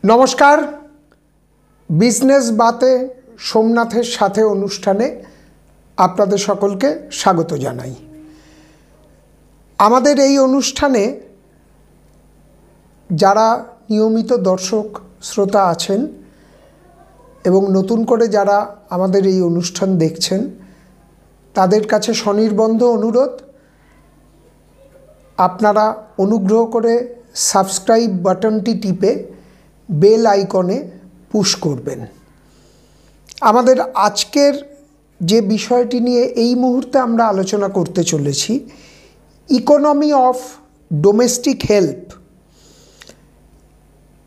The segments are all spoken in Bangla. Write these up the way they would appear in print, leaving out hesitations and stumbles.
নমস্কার। বিজনেস বাতে সোমনাথের সাথে অনুষ্ঠানে আপনাদের সকলকে স্বাগত জানাই। আমাদের এই অনুষ্ঠানে যারা নিয়মিত দর্শক শ্রোতা আছেন এবং নতুন করে যারা আমাদের এই অনুষ্ঠান দেখছেন, তাদের কাছে স্বনির্বন্ধ অনুরোধ, আপনারা অনুগ্রহ করে সাবস্ক্রাইব বাটনটি টিপে বেল আইকনে পুশ করবেন। আমাদের আজকের যে বিষয়টি নিয়ে এই মুহূর্তে আমরা আলোচনা করতে চলেছি, economy of domestic help.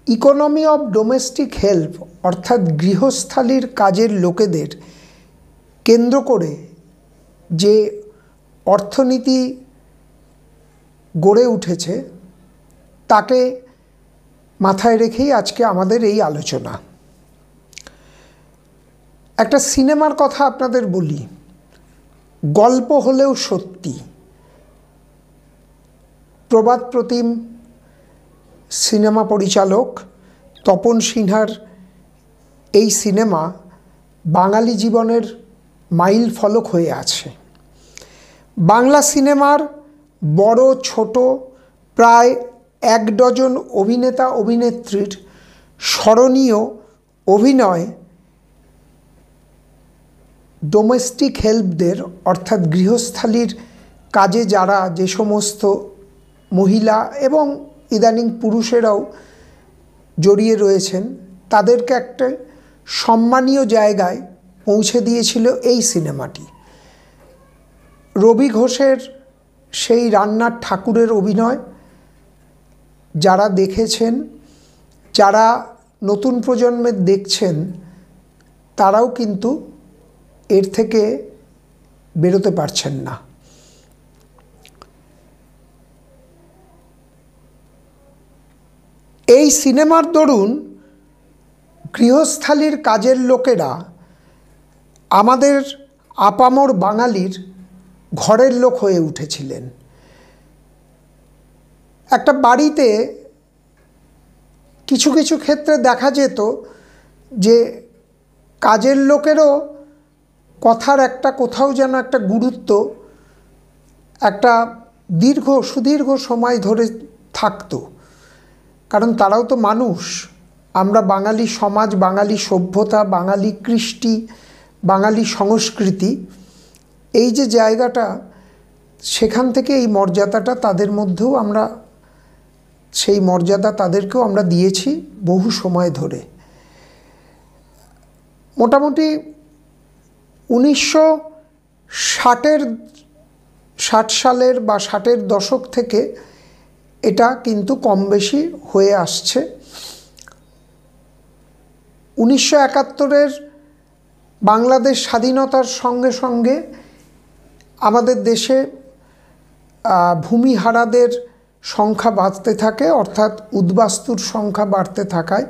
Economy of domestic help অর্থাৎ গৃহস্থালির কাজের লোকেদের কেন্দ্র করে যে অর্থনীতি গড়ে উঠেছে তাকে মাথায় রেখেই আজকে আমাদের এই আলোচনা। একটা সিনেমার কথা আপনাদের বলি, গল্প হলেও সত্যি। প্রবাদ প্রতিম সিনেমা পরিচালক তপন সিনহার এই সিনেমা বাঙালি জীবনের মাইল ফলক হয়ে আছে। বাংলা সিনেমার বড় ছোট প্রায় 1 ডজন অভিনেতা অভিনেত্রীর স্মরণীয় অভিনয় ডোমেস্টিক হেল্পদের অর্থাৎ গৃহস্থালির কাজে যারা যে সমস্ত মহিলা এবং ইদানিং পুরুষেরাও জড়িয়ে রয়েছেন, তাদেরকে একটা সম্মানীয় জায়গায় পৌঁছে দিয়েছিল এই সিনেমাটি। রবি ঘোষের সেই রান্নার ঠাকুরের অভিনয় যারা দেখেছেন, যারা নতুন প্রজন্মের দেখছেন, তারাও কিন্তু এর থেকে বেরোতে পারছেন না। এই সিনেমার দরুন গৃহস্থালির কাজের লোকেরা আমাদের আপামর বাঙালির ঘরের লোক হয়ে উঠেছিলেন। একটা বাড়িতে কিছু কিছু ক্ষেত্রে দেখা যেত যে কাজের লোকেরও কথার একটা কোথাও যেন একটা গুরুত্ব একটা সুদীর্ঘ সময় ধরে থাকতো, কারণ তারাও তো মানুষ। আমরা বাঙালি সমাজ, বাঙালি সভ্যতা, বাঙালি কৃষ্টি, বাঙালি সংস্কৃতি, এই যে জায়গাটা, সেখান থেকে এই মর্যাদাটা তাদের মধ্যেও আমরা, সেই মর্যাদা তাদেরকেও আমরা দিয়েছি বহু সময় ধরে। মোটামুটি 1960 সালের বা 60-এর দশক থেকে এটা কিন্তু কম বেশি হয়ে আসছে। 1971-এর বাংলাদেশ স্বাধীনতার সঙ্গে সঙ্গে আমাদের দেশে ভূমিহারাদের সংখ্যা বাড়তে থাকে, অর্থাৎ উদ্বাস্তুর সংখ্যা বাড়তে থাকায়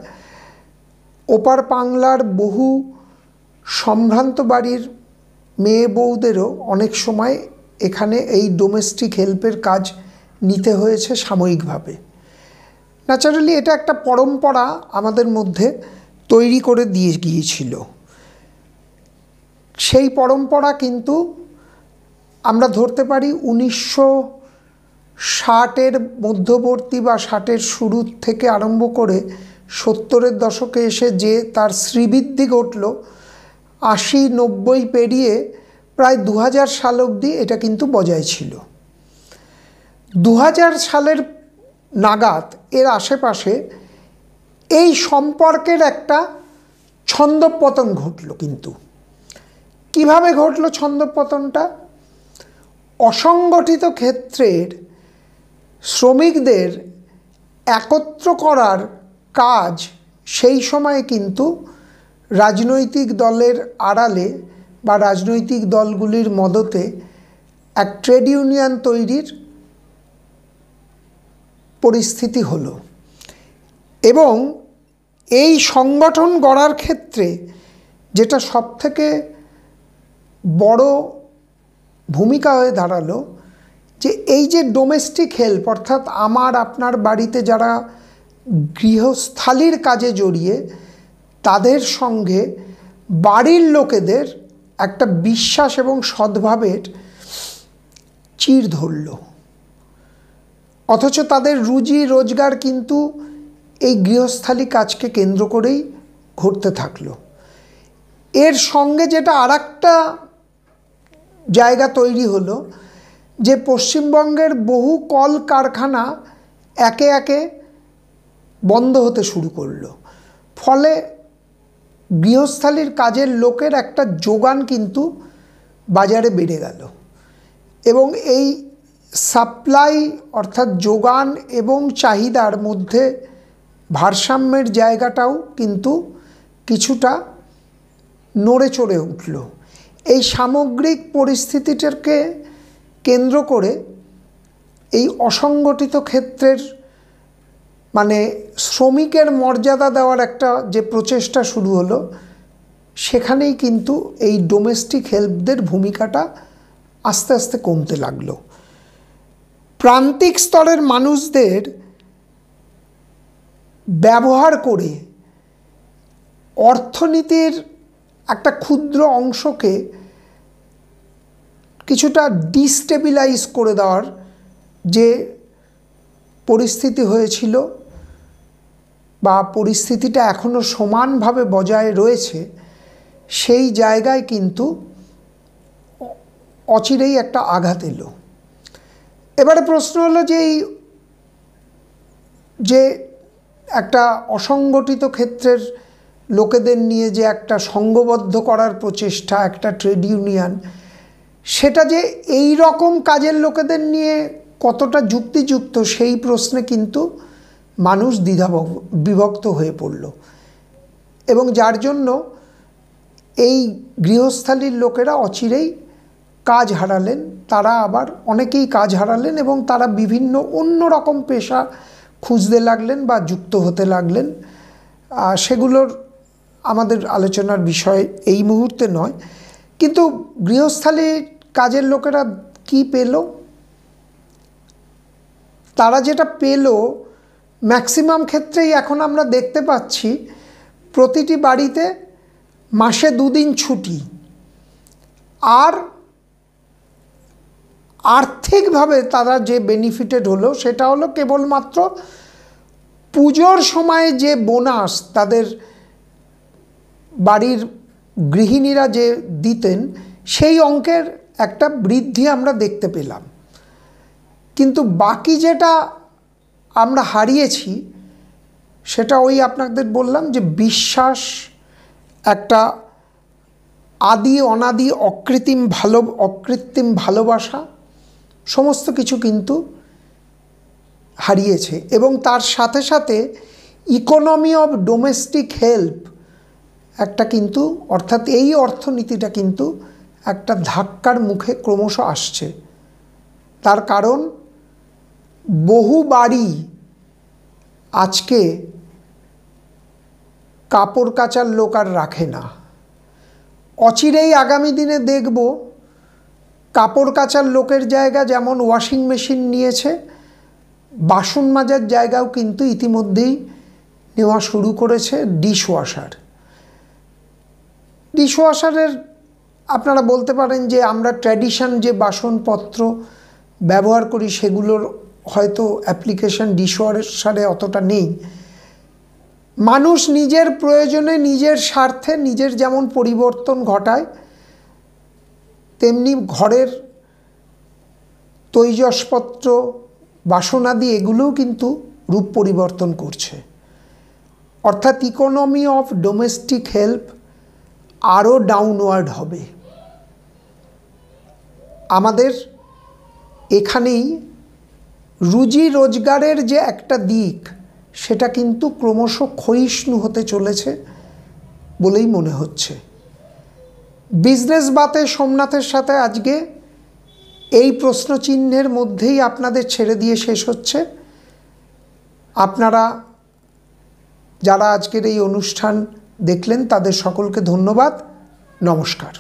ওপার বাংলার বহু সম্ভ্রান্ত বাড়ির মেয়ে বউদেরও অনেক সময় এখানে এই ডোমেস্টিক হেল্পের কাজ নিতে হয়েছে সাময়িকভাবে। ন্যাচারালি এটা একটা পরম্পরা আমাদের মধ্যে তৈরি করে দিয়ে গিয়েছিল। সেই পরম্পরা কিন্তু আমরা ধরতে পারি 1960-এর মধ্যবর্তী বা 60-এর শুরু থেকে আরম্ভ করে 70-এর দশকে এসে যে তার শ্রীবৃদ্ধি ঘটল, 80-90 পেরিয়ে প্রায় 2000 সাল অবধি এটা কিন্তু বজায় ছিল। 2000 সালের নাগাদ এর আশেপাশে এই সম্পর্কের একটা ছন্দপতন ঘটল। কিন্তু কিভাবে ঘটল ছন্দপতনটা? অসংগঠিত ক্ষেত্রের শ্রমিকদের একত্র করার কাজ সেই সময় কিন্তু রাজনৈতিক দলের আড়ালে বা রাজনৈতিক দলগুলির মদতে এক ট্রেড ইউনিয়ন তৈরির পরিস্থিতি হলো, এবং এই সংগঠন গড়ার ক্ষেত্রে যেটা সবথেকে বড় ভূমিকা হয়ে দাঁড়ালো, যে এই যে ডোমেস্টিক হেল্প অর্থাৎ আমার আপনার বাড়িতে যারা গৃহস্থালির কাজে জড়িয়ে তাদের সঙ্গে বাড়ির লোকেদের একটা বিশ্বাস এবং সদ্ভাবের চির ধরল, অথচ তাদের রুজি রোজগার কিন্তু এই গৃহস্থালী কাজকে কেন্দ্র করেই ঘটতে থাকলো। এর সঙ্গে যেটা আরেকটা জায়গা তৈরি হলো যে পশ্চিমবঙ্গের বহু কল কারখানা একে একে বন্ধ হতে শুরু করলো, ফলে গৃহস্থালীর কাজের লোকের একটা যোগান কিন্তু বাজারে বেড়ে গেল এবং এই সাপ্লাই অর্থাৎ যোগান এবং চাহিদার মধ্যে ভারসাম্যের জায়গাটাও কিন্তু কিছুটা নড়ে চড়ে উঠল। এই সামগ্রিক পরিস্থিতিটাকে কেন্দ্র করে এই অসংগঠিত ক্ষেত্রের মানে শ্রমিকের মর্যাদা দেওয়ার একটা যে প্রচেষ্টা শুরু হলো, সেখানেই কিন্তু এই ডোমেস্টিক হেল্পদের ভূমিকাটা আস্তে আস্তে কমতে লাগলো। প্রান্তিক স্তরের মানুষদের ব্যবহার করে অর্থনীতির একটা ক্ষুদ্র অংশকে কিছুটা ডিস্টেবিলাইজ করে দেওয়ার যে পরিস্থিতি হয়েছিল বা পরিস্থিতিটা এখনও সমানভাবে বজায় রয়েছে, সেই জায়গায় কিন্তু অচিরেই একটা আঘাত এলো। এবারে প্রশ্ন হলো যে এই যে একটা অসংগঠিত ক্ষেত্রের লোকেদের নিয়ে যে একটা সংঘবদ্ধ করার প্রচেষ্টা, একটা ট্রেড ইউনিয়ন, সেটা যে এই রকম কাজের লোকেদের নিয়ে কতটা যুক্তিযুক্ত সেই প্রশ্নে কিন্তু মানুষ বিভক্ত হয়ে পড়ল এবং যার জন্য এই গৃহস্থালীর লোকেরা অচিরেই কাজ হারালেন, তারা আবার অনেকেই কাজ হারালেন এবং তারা বিভিন্ন অন্য রকম পেশা খুঁজতে লাগলেন বা যুক্ত হতে লাগলেন। সেগুলোর আমাদের আলোচনার বিষয় এই মুহূর্তে নয়, কিন্তু গৃহস্থালীর কাজের লোকেরা কি পেল? তারা যেটা পেল ম্যাক্সিমাম ক্ষেত্রেই এখন আমরা দেখতে পাচ্ছি প্রতিটি বাড়িতে মাসে 2 দিন ছুটি, আর আর্থিকভাবে তারা যে বেনিফিটেড হলো সেটা হলো কেবলমাত্র পুজোর সময় যে বোনাস তাদের বাড়ির গৃহিণীরা যে দিতেন সেই অঙ্কের একটা বৃদ্ধি আমরা দেখতে পেলাম। কিন্তু বাকি যেটা আমরা হারিয়েছি সেটা ওই আপনাদের বললাম যে বিশ্বাস, একটা আদি অনাদি অকৃত্রিম ভালোবাসা, সমস্ত কিছু কিন্তু হারিয়েছে এবং তার সাথে সাথে ইকোনমি অফ ডোমেস্টিক হেল্প একটা কিন্তু অর্থাৎ এই অর্থনীতিটা কিন্তু একটা ধাক্কার মুখে ক্রমশ আসছে। তার কারণ বহু বাড়ি আজকে কাপড় কাচার লোক আর রাখে না। অচিরেই আগামী দিনে দেখব কাপড় কাচার লোকের জায়গা যেমন ওয়াশিং মেশিন নিয়েছে, বাসন মাজার জায়গাও কিন্তু ইতিমধ্যেই নেওয়া শুরু করেছে ডিশওয়াশারের আপনারা বলতে পারেন যে আমরা ট্র্যাডিশন যে বাসনপত্র ব্যবহার করি সেগুলোর হয়তো অ্যাপ্লিকেশন ডিশওয়াশারে অতটা নেই। মানুষ নিজের প্রয়োজনে, নিজের স্বার্থে নিজের যেমন পরিবর্তন ঘটায়, তেমনি ঘরের তৈজসপত্র, বাসনাদি এগুলোও কিন্তু রূপ পরিবর্তন করছে। অর্থাৎ ইকোনমি অফ ডোমেস্টিক হেল্প আরও ডাউনওয়ার্ড হবে। আমাদের এখানেই রুজি রোজগারের যে একটা দিক সেটা কিন্তু ক্রমশ ক্ষয়িষ্ণু হতে চলেছে বলেই মনে হচ্ছে। বিজনেস বাতে সোমনাথের সাথে আজকে এই প্রশ্নচিহ্নের মধ্যেই আপনাদের ছেড়ে দিয়ে শেষ হচ্ছে। আপনারা যারা আজকের এই অনুষ্ঠান দেখলেন তাদের সকলকে ধন্যবাদ। নমস্কার।